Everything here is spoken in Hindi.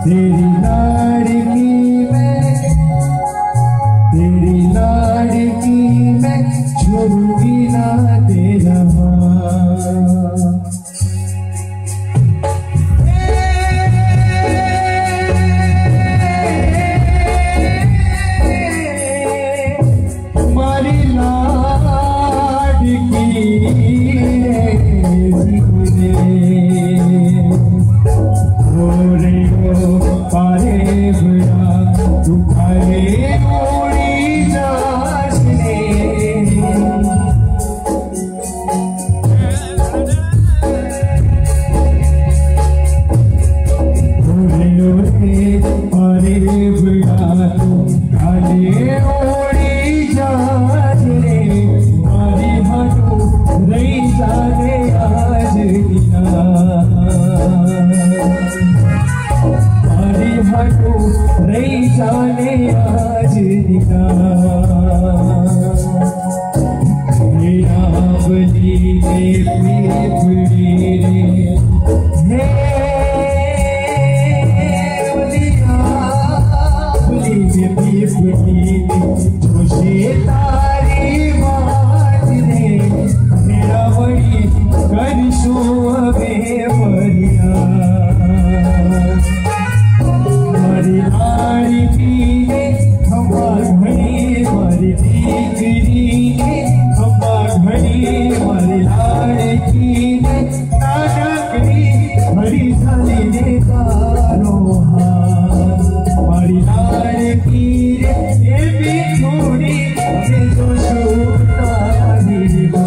तेरी लाड़की मैं छोड़ूंगी ना तेरा हमारी लाड़की पारे बुरा तुम्हारे उड़ी जाने पारे बुरा तुम्हारे उड़ी जाने मारी हाथों रही जाने आज हटो रही जाने आज मेरा बली ने पीपड़ी रे बली ने पीपड़ी जोशे तारी बात ने मेरा बड़ी करशो में मरिया हमारी लाड़की ने हमार घड़ी हमारी दीकरी ने हमार घड़ी हमारी लाड़की ने नानकड़ी हरी थाली ने कारो हमारी लाड़की ने ये भी थोड़ी हमें जो छूटा दीवा